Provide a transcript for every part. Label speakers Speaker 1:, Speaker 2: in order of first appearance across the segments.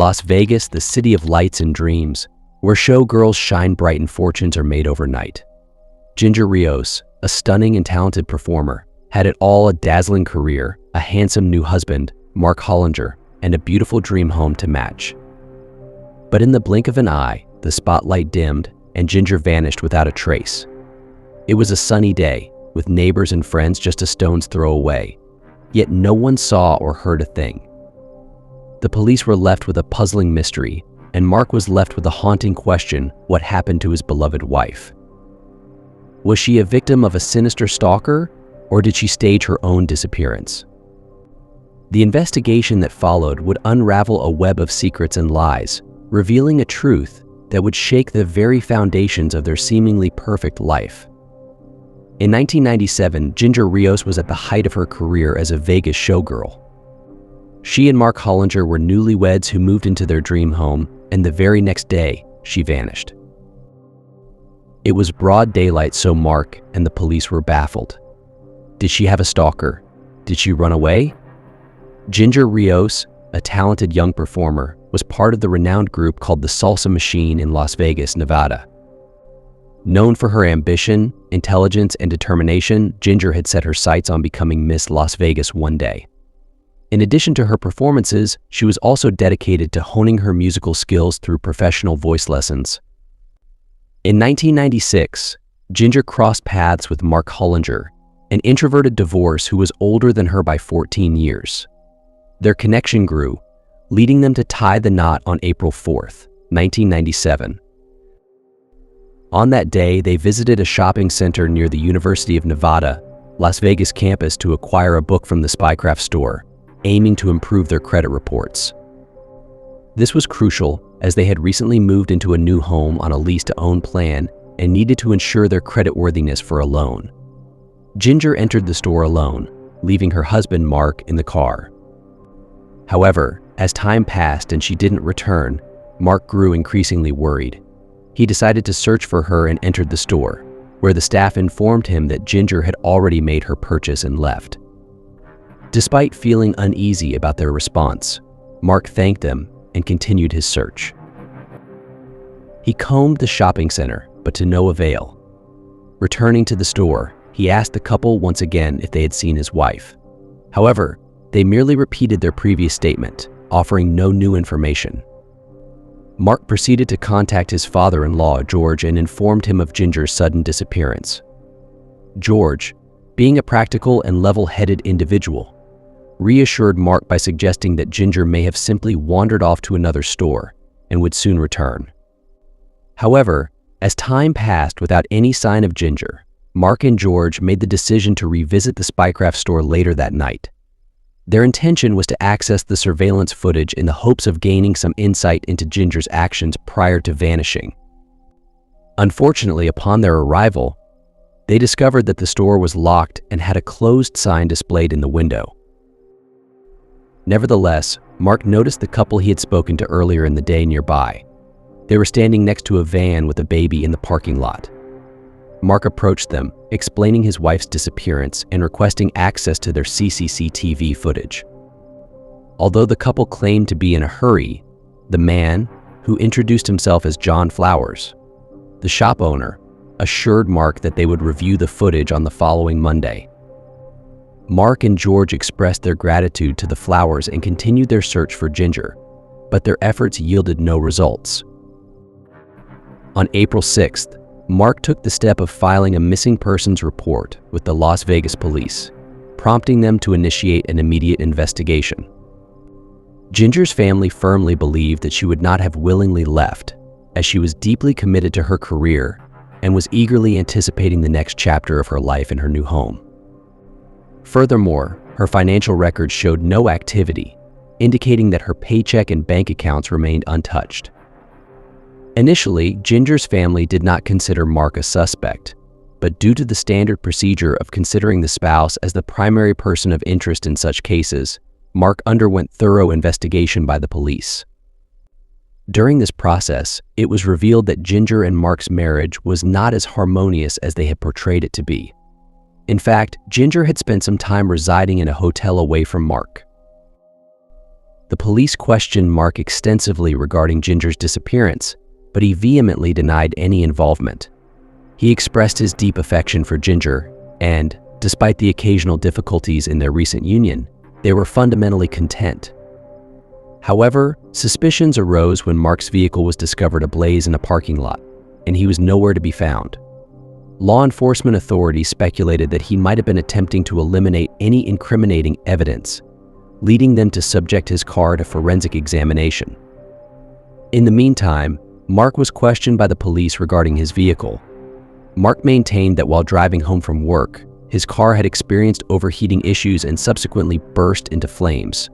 Speaker 1: Las Vegas, the city of lights and dreams, where showgirls shine bright and fortunes are made overnight. Ginger Rios, a stunning and talented performer, had it all: a dazzling career, a handsome new husband, Mark Hollinger, and a beautiful dream home to match. But in the blink of an eye, the spotlight dimmed and Ginger vanished without a trace. It was a sunny day, with neighbors and friends just a stone's throw away, yet no one saw or heard a thing. The police were left with a puzzling mystery, and Mark was left with a haunting question: what happened to his beloved wife? Was she a victim of a sinister stalker, or did she stage her own disappearance? The investigation that followed would unravel a web of secrets and lies, revealing a truth that would shake the very foundations of their seemingly perfect life. In 1997, Ginger Rios was at the height of her career as a Vegas showgirl. She and Mark Hollinger were newlyweds who moved into their dream home, and the very next day, she vanished. It was broad daylight, so Mark and the police were baffled. Did she have a stalker? Did she run away? Ginger Rios, a talented young performer, was part of the renowned group called the Salsa Machine in Las Vegas, Nevada. Known for her ambition, intelligence, and determination, Ginger had set her sights on becoming Miss Las Vegas one day. In addition to her performances, she was also dedicated to honing her musical skills through professional voice lessons. In 1996, Ginger crossed paths with Mark Hollinger, an introverted divorce who was older than her by 14 years. Their connection grew, leading them to tie the knot on April 4th, 1997. On that day, they visited a shopping center near the University of Nevada, Las Vegas campus to acquire a book from the Spycraft store, aiming to improve their credit reports. This was crucial as they had recently moved into a new home on a lease-to-own plan and needed to ensure their creditworthiness for a loan. Ginger entered the store alone, leaving her husband Mark in the car. However, as time passed and she didn't return, Mark grew increasingly worried. He decided to search for her and entered the store, where the staff informed him that Ginger had already made her purchase and left. Despite feeling uneasy about their response, Mark thanked them and continued his search. He combed the shopping center, but to no avail. Returning to the store, he asked the couple once again if they had seen his wife. However, they merely repeated their previous statement, offering no new information. Mark proceeded to contact his father-in-law, George, and informed him of Ginger's sudden disappearance. George, being a practical and level-headed individual, reassured Mark by suggesting that Ginger may have simply wandered off to another store and would soon return. However, as time passed without any sign of Ginger, Mark and George made the decision to revisit the Spycraft store later that night. Their intention was to access the surveillance footage in the hopes of gaining some insight into Ginger's actions prior to vanishing. Unfortunately, upon their arrival, they discovered that the store was locked and had a closed sign displayed in the window. Nevertheless, Mark noticed the couple he had spoken to earlier in the day nearby. They were standing next to a van with a baby in the parking lot. Mark approached them, explaining his wife's disappearance and requesting access to their CCTV footage. Although the couple claimed to be in a hurry, the man, who introduced himself as John Flowers, the shop owner, assured Mark that they would review the footage on the following Monday. Mark and George expressed their gratitude to the Flowers and continued their search for Ginger, but their efforts yielded no results. On April 6th, Mark took the step of filing a missing persons report with the Las Vegas police, prompting them to initiate an immediate investigation. Ginger's family firmly believed that she would not have willingly left, as she was deeply committed to her career and was eagerly anticipating the next chapter of her life in her new home. Furthermore, her financial records showed no activity, indicating that her paycheck and bank accounts remained untouched. Initially, Ginger's family did not consider Mark a suspect, but due to the standard procedure of considering the spouse as the primary person of interest in such cases, Mark underwent thorough investigation by the police. During this process, it was revealed that Ginger and Mark's marriage was not as harmonious as they had portrayed it to be. In fact, Ginger had spent some time residing in a hotel away from Mark. The police questioned Mark extensively regarding Ginger's disappearance, but he vehemently denied any involvement. He expressed his deep affection for Ginger, and, despite the occasional difficulties in their recent union, they were fundamentally content. However, suspicions arose when Mark's vehicle was discovered ablaze in a parking lot, and he was nowhere to be found. Law enforcement authorities speculated that he might have been attempting to eliminate any incriminating evidence, leading them to subject his car to forensic examination. In the meantime, Mark was questioned by the police regarding his vehicle. Mark maintained that while driving home from work, his car had experienced overheating issues and subsequently burst into flames.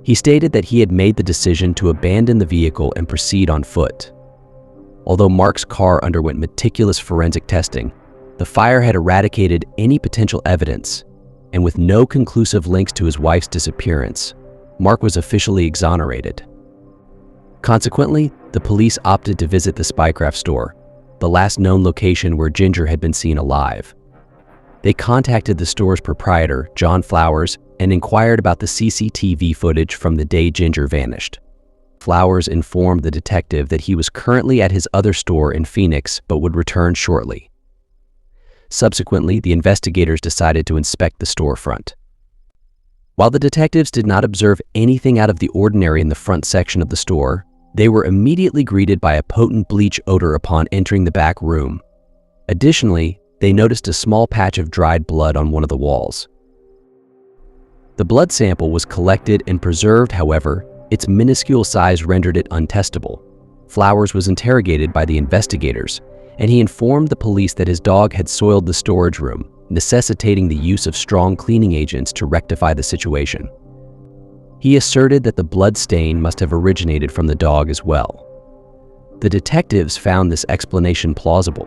Speaker 1: He stated that he had made the decision to abandon the vehicle and proceed on foot. Although Mark's car underwent meticulous forensic testing, the fire had eradicated any potential evidence, and with no conclusive links to his wife's disappearance, Mark was officially exonerated. Consequently, the police opted to visit the Spycraft store, the last known location where Ginger had been seen alive. They contacted the store's proprietor, John Flowers, and inquired about the CCTV footage from the day Ginger vanished. Flowers informed the detective that he was currently at his other store in Phoenix but would return shortly. Subsequently, the investigators decided to inspect the storefront. While the detectives did not observe anything out of the ordinary in the front section of the store, they were immediately greeted by a potent bleach odor upon entering the back room. Additionally, they noticed a small patch of dried blood on one of the walls. The blood sample was collected and preserved, however, its minuscule size rendered it untestable. Flowers was interrogated by the investigators, and he informed the police that his dog had soiled the storage room, necessitating the use of strong cleaning agents to rectify the situation. He asserted that the blood stain must have originated from the dog as well. The detectives found this explanation plausible.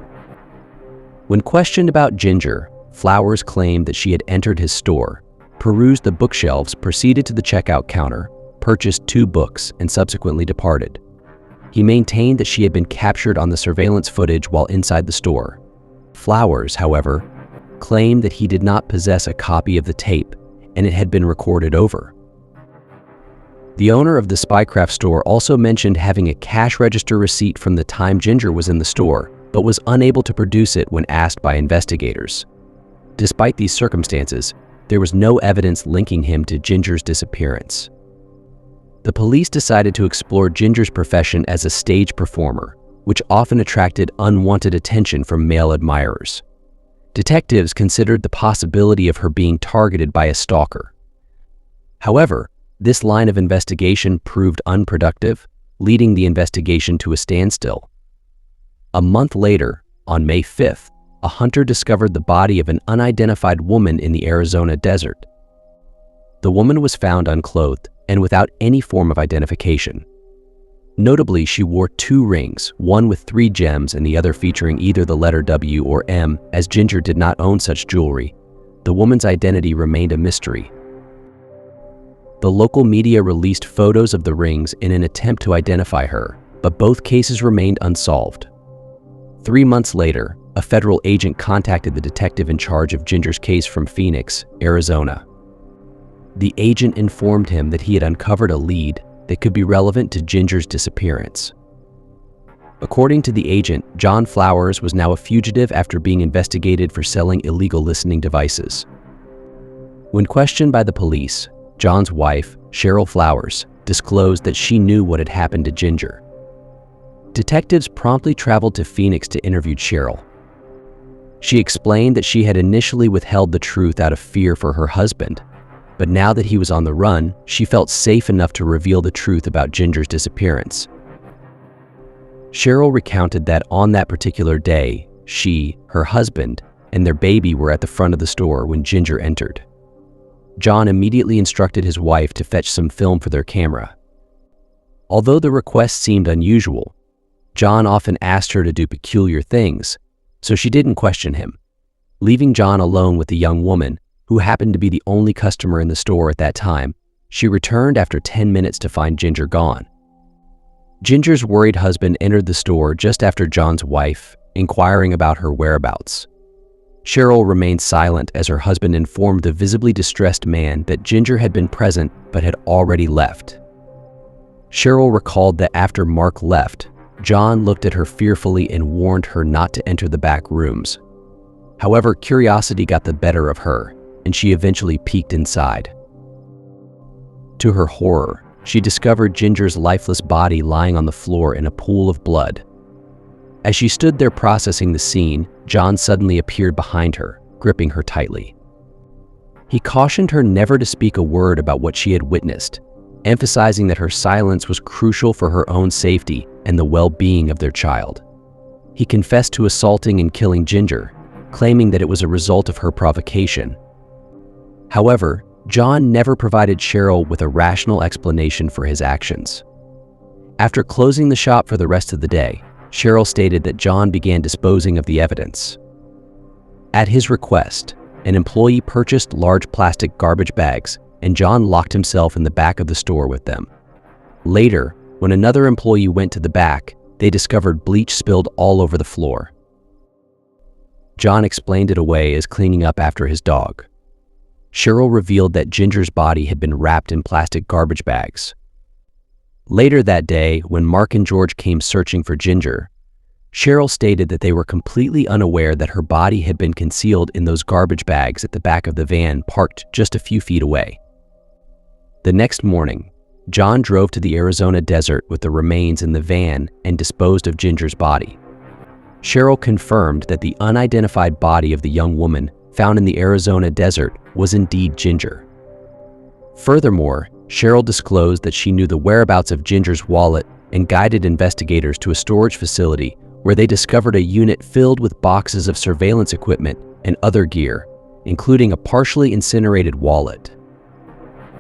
Speaker 1: When questioned about Ginger, Flowers claimed that she had entered his store, perused the bookshelves, proceeded to the checkout counter, purchased 2 books, and subsequently departed. He maintained that she had been captured on the surveillance footage while inside the store. Flowers, however, claimed that he did not possess a copy of the tape and it had been recorded over. The owner of the Spycraft store also mentioned having a cash register receipt from the time Ginger was in the store, but was unable to produce it when asked by investigators. Despite these circumstances, there was no evidence linking him to Ginger's disappearance. The police decided to explore Ginger's profession as a stage performer, which often attracted unwanted attention from male admirers. Detectives considered the possibility of her being targeted by a stalker. However, this line of investigation proved unproductive, leading the investigation to a standstill. A month later, on May 5th, a hunter discovered the body of an unidentified woman in the Arizona desert. The woman was found unclothed and without any form of identification. Notably, she wore 2 rings, one with 3 gems and the other featuring either the letter W or M, as Ginger did not own such jewelry. The woman's identity remained a mystery. The local media released photos of the rings in an attempt to identify her, but both cases remained unsolved. 3 months later, a federal agent contacted the detective in charge of Ginger's case from Phoenix, Arizona. The agent informed him that he had uncovered a lead that could be relevant to Ginger's disappearance. According to the agent, John Flowers was now a fugitive after being investigated for selling illegal listening devices. When questioned by the police, John's wife, Cheryl Flowers, disclosed that she knew what had happened to Ginger. Detectives promptly traveled to Phoenix to interview Cheryl. She explained that she had initially withheld the truth out of fear for her husband, but now that he was on the run, she felt safe enough to reveal the truth about Ginger's disappearance. Cheryl recounted that on that particular day, she, her husband, and their baby were at the front of the store when Ginger entered. John immediately instructed his wife to fetch some film for their camera. Although the request seemed unusual, John often asked her to do peculiar things, so she didn't question him. Leaving John alone with the young woman, who happened to be the only customer in the store at that time, she returned after 10 minutes to find Ginger gone. Ginger's worried husband entered the store just after John's wife, inquiring about her whereabouts. Cheryl remained silent as her husband informed the visibly distressed man that Ginger had been present but had already left. Cheryl recalled that after Mark left, John looked at her fearfully and warned her not to enter the back rooms. However, curiosity got the better of her, and she eventually peeked inside. To her horror, she discovered Ginger's lifeless body lying on the floor in a pool of blood. As she stood there processing the scene, John suddenly appeared behind her, gripping her tightly. He cautioned her never to speak a word about what she had witnessed, emphasizing that her silence was crucial for her own safety and the well-being of their child. He confessed to assaulting and killing Ginger, claiming that it was a result of her provocation. However, John never provided Cheryl with a rational explanation for his actions. After closing the shop for the rest of the day, Cheryl stated that John began disposing of the evidence. At his request, an employee purchased large plastic garbage bags, and John locked himself in the back of the store with them. Later, when another employee went to the back, they discovered bleach spilled all over the floor. John explained it away as cleaning up after his dog. Cheryl revealed that Ginger's body had been wrapped in plastic garbage bags. Later that day, when Mark and George came searching for Ginger, Cheryl stated that they were completely unaware that her body had been concealed in those garbage bags at the back of the van parked just a few feet away. The next morning, John drove to the Arizona desert with the remains in the van and disposed of Ginger's body. Cheryl confirmed that the unidentified body of the young woman found in the Arizona desert was indeed Ginger. Furthermore, Cheryl disclosed that she knew the whereabouts of Ginger's wallet and guided investigators to a storage facility where they discovered a unit filled with boxes of surveillance equipment and other gear, including a partially incinerated wallet.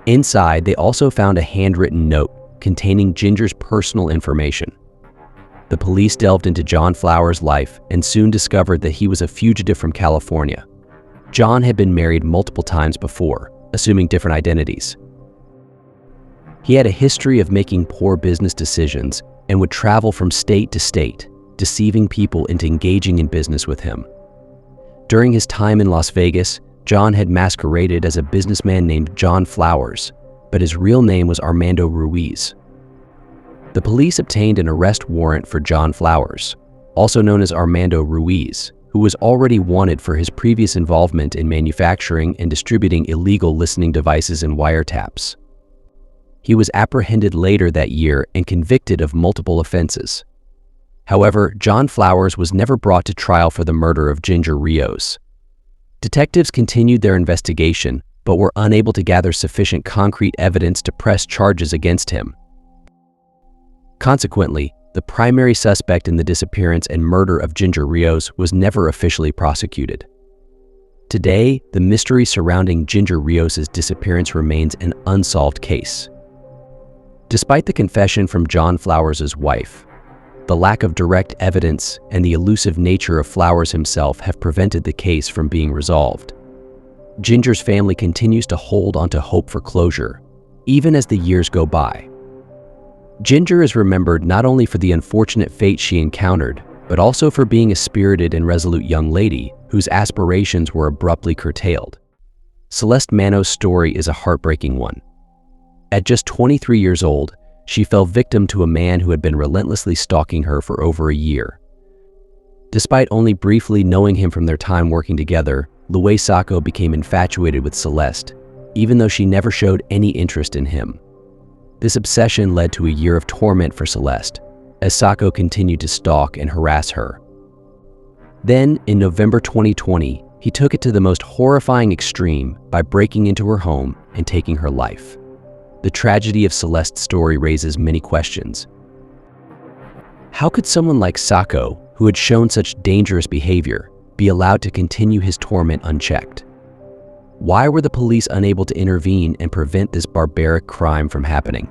Speaker 1: Inside, they also found a handwritten note containing Ginger's personal information. The police delved into John Flowers' life and soon discovered that he was a fugitive from California. John had been married multiple times before, assuming different identities. He had a history of making poor business decisions and would travel from state to state, deceiving people into engaging in business with him. During his time in Las Vegas, John had masqueraded as a businessman named John Flowers, but his real name was Armando Ruiz. The police obtained an arrest warrant for John Flowers, also known as Armando Ruiz, who was already wanted for his previous involvement in manufacturing and distributing illegal listening devices and wiretaps. He was apprehended later that year and convicted of multiple offenses. However, John Flowers was never brought to trial for the murder of Ginger Rios. Detectives continued their investigation, but were unable to gather sufficient concrete evidence to press charges against him. Consequently, the primary suspect in the disappearance and murder of Ginger Rios was never officially prosecuted. Today, the mystery surrounding Ginger Rios' disappearance remains an unsolved case. Despite the confession from John Flowers' wife, the lack of direct evidence and the elusive nature of Flowers himself have prevented the case from being resolved. Ginger's family continues to hold onto hope for closure, even as the years go by. Ginger is remembered not only for the unfortunate fate she encountered, but also for being a spirited and resolute young lady whose aspirations were abruptly curtailed. Celeste Mano's story is a heartbreaking one. At just 23 years old, she fell victim to a man who had been relentlessly stalking her for over a year. Despite only briefly knowing him from their time working together, Luis Sacco became infatuated with Celeste, even though she never showed any interest in him. This obsession led to a year of torment for Celeste, as Sacco continued to stalk and harass her. Then, in November 2020, he took it to the most horrifying extreme by breaking into her home and taking her life. The tragedy of Celeste's story raises many questions. How could someone like Sacco, who had shown such dangerous behavior, be allowed to continue his torment unchecked? Why were the police unable to intervene and prevent this barbaric crime from happening?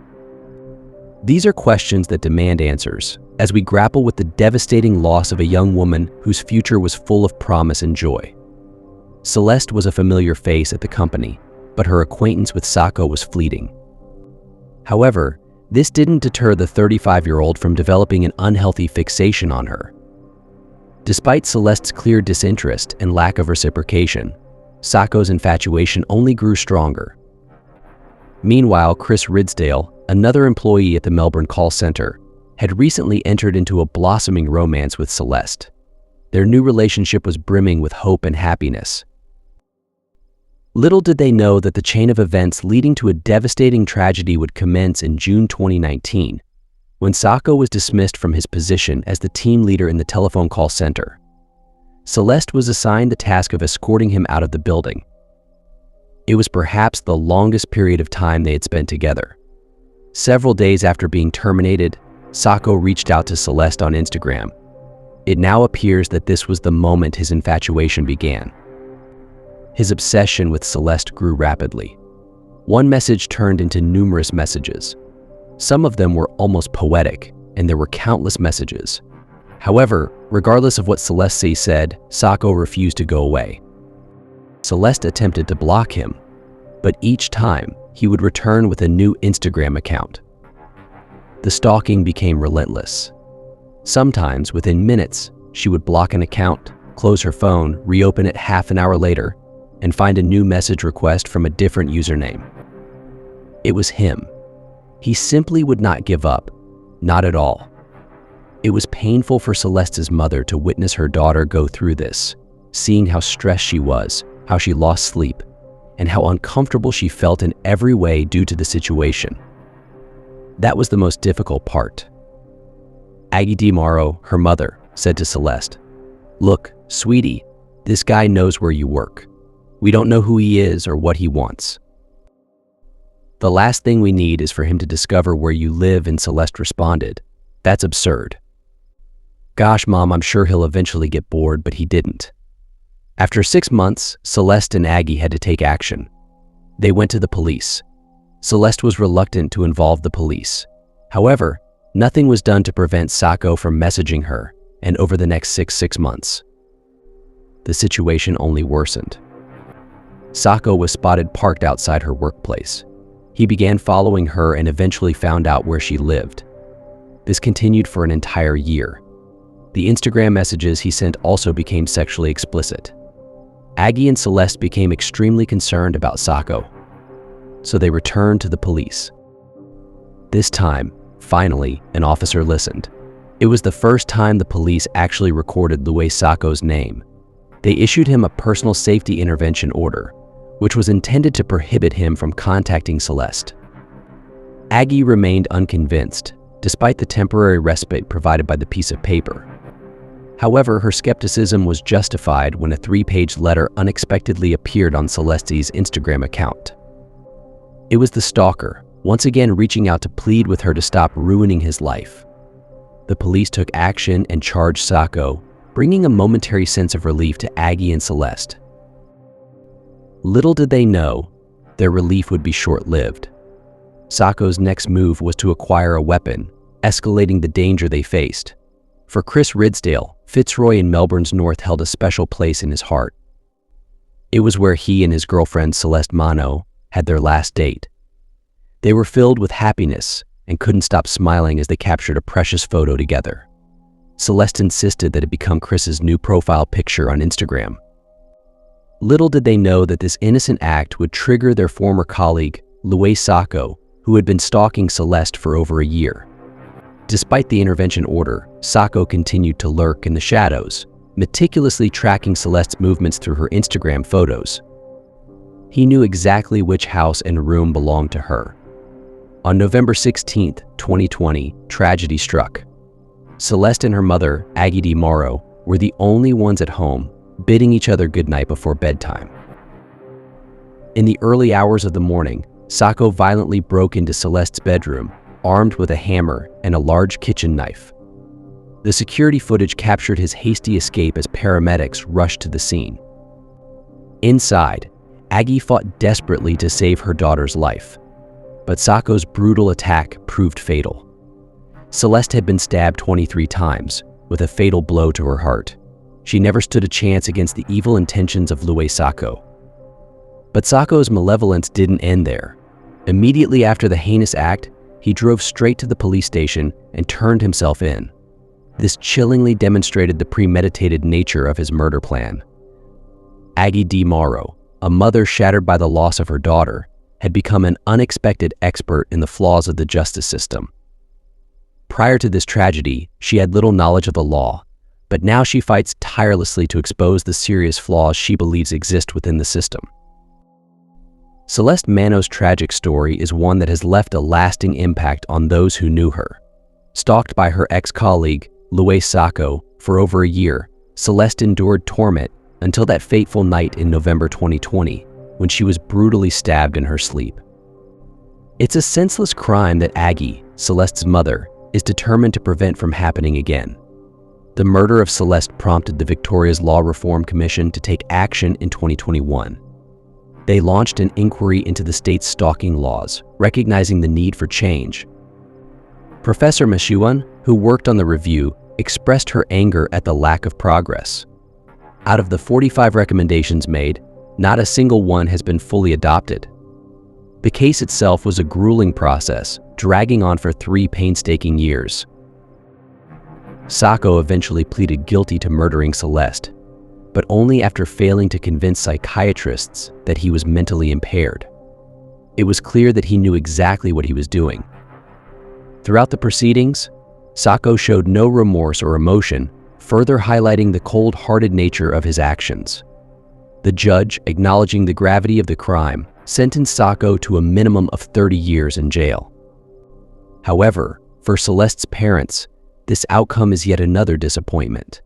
Speaker 1: These are questions that demand answers, as we grapple with the devastating loss of a young woman whose future was full of promise and joy. Celeste was a familiar face at the company, but her acquaintance with Sacco was fleeting. However, this didn't deter the 35-year-old from developing an unhealthy fixation on her. Despite Celeste's clear disinterest and lack of reciprocation, Sako's infatuation only grew stronger. Meanwhile, Chris Ridsdale, another employee at the Melbourne call center, had recently entered into a blossoming romance with Celeste. Their new relationship was brimming with hope and happiness. Little did they know that the chain of events leading to a devastating tragedy would commence in June 2019, when Sako was dismissed from his position as the team leader in the telephone call center. Celeste was assigned the task of escorting him out of the building. It was perhaps the longest period of time they had spent together. Several days after being terminated, Sako reached out to Celeste on Instagram. It now appears that this was the moment his infatuation began. His obsession with Celeste grew rapidly. One message turned into numerous messages. Some of them were almost poetic, and there were countless messages. However, regardless of what Celeste said, Sako refused to go away. Celeste attempted to block him, but each time he would return with a new Instagram account. The stalking became relentless. Sometimes, within minutes, she would block an account, close her phone, reopen it half an hour later, and find a new message request from a different username. It was him. He simply would not give up, not at all. It was painful for Celeste's mother to witness her daughter go through this, seeing how stressed she was, how she lost sleep, and how uncomfortable she felt in every way due to the situation. That was the most difficult part. Aggie DiMauro, her mother, said to Celeste, "Look, sweetie, this guy knows where you work. We don't know who he is or what he wants. The last thing we need is for him to discover where you live," and Celeste responded, "That's absurd." "Gosh, Mom, I'm sure he'll eventually get bored," but he didn't. After 6 months, Celeste and Aggie had to take action. They went to the police. Celeste was reluctant to involve the police. However, nothing was done to prevent Sako from messaging her, and over the next six months, the situation only worsened. Sako was spotted parked outside her workplace. He began following her and eventually found out where she lived. This continued for an entire year. The Instagram messages he sent also became sexually explicit. Aggie and Celeste became extremely concerned about Sako, so they returned to the police. This time, finally, an officer listened. It was the first time the police actually recorded Louis Sako's name. They issued him a personal safety intervention order, which was intended to prohibit him from contacting Celeste. Aggie remained unconvinced, despite the temporary respite provided by the piece of paper. However, her skepticism was justified when a 3-page letter unexpectedly appeared on Celeste's Instagram account. It was the stalker, once again reaching out to plead with her to stop ruining his life. The police took action and charged Sako, bringing a momentary sense of relief to Aggie and Celeste. Little did they know, their relief would be short-lived. Sako's next move was to acquire a weapon, escalating the danger they faced. For Chris Ridsdale, Fitzroy in Melbourne's north held a special place in his heart. It was where he and his girlfriend Celeste Mano had their last date. They were filled with happiness and couldn't stop smiling as they captured a precious photo together. Celeste insisted that it become Chris's new profile picture on Instagram. Little did they know that this innocent act would trigger their former colleague, Louis Sako, who had been stalking Celeste for over a year. Despite the intervention order, Sako continued to lurk in the shadows, meticulously tracking Celeste's movements through her Instagram photos. He knew exactly which house and room belonged to her. On November 16, 2020, tragedy struck. Celeste and her mother, Aggie DiMauro, were the only ones at home, bidding each other goodnight before bedtime. In the early hours of the morning, Sako violently broke into Celeste's bedroom, armed with a hammer and a large kitchen knife. The security footage captured his hasty escape as paramedics rushed to the scene. Inside, Aggie fought desperately to save her daughter's life, but Sako's brutal attack proved fatal. Celeste had been stabbed 23 times, with a fatal blow to her heart. She never stood a chance against the evil intentions of Louis Sako. But Sako's malevolence didn't end there. Immediately after the heinous act, he drove straight to the police station and turned himself in. This chillingly demonstrated the premeditated nature of his murder plan. Aggie D. Morrow, a mother shattered by the loss of her daughter, had become an unexpected expert in the flaws of the justice system. Prior to this tragedy, she had little knowledge of the law, but now she fights tirelessly to expose the serious flaws she believes exist within the system. Celeste Mano's tragic story is one that has left a lasting impact on those who knew her. Stalked by her ex-colleague, Luis Sacco, for over a year, Celeste endured torment until that fateful night in November 2020, when she was brutally stabbed in her sleep. It's a senseless crime that Aggie, Celeste's mother, is determined to prevent from happening again. The murder of Celeste prompted the Victoria's Law Reform Commission to take action in 2021. They launched an inquiry into the state's stalking laws, recognizing the need for change. Professor Mashuan, who worked on the review, expressed her anger at the lack of progress. Out of the 45 recommendations made, not a single one has been fully adopted. The case itself was a grueling process, dragging on for 3 painstaking years. Sacco eventually pleaded guilty to murdering Celeste, but only after failing to convince psychiatrists that he was mentally impaired. It was clear that he knew exactly what he was doing. Throughout the proceedings, Sacco showed no remorse or emotion, further highlighting the cold-hearted nature of his actions. The judge, acknowledging the gravity of the crime, sentenced Sacco to a minimum of 30 years in jail. However, for Celeste's parents, this outcome is yet another disappointment.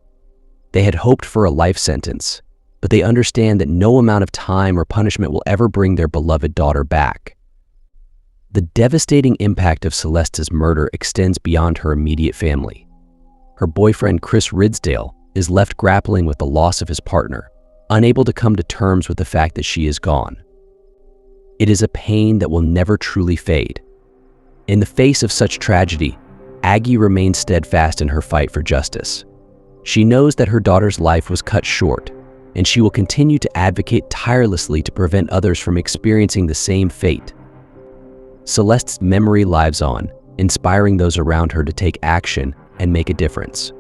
Speaker 1: They had hoped for a life sentence, but they understand that no amount of time or punishment will ever bring their beloved daughter back. The devastating impact of Celeste's murder extends beyond her immediate family. Her boyfriend, Chris Ridsdale, is left grappling with the loss of his partner, unable to come to terms with the fact that she is gone. It is a pain that will never truly fade. In the face of such tragedy, Aggie remains steadfast in her fight for justice. She knows that her daughter's life was cut short, and she will continue to advocate tirelessly to prevent others from experiencing the same fate. Celeste's memory lives on, inspiring those around her to take action and make a difference.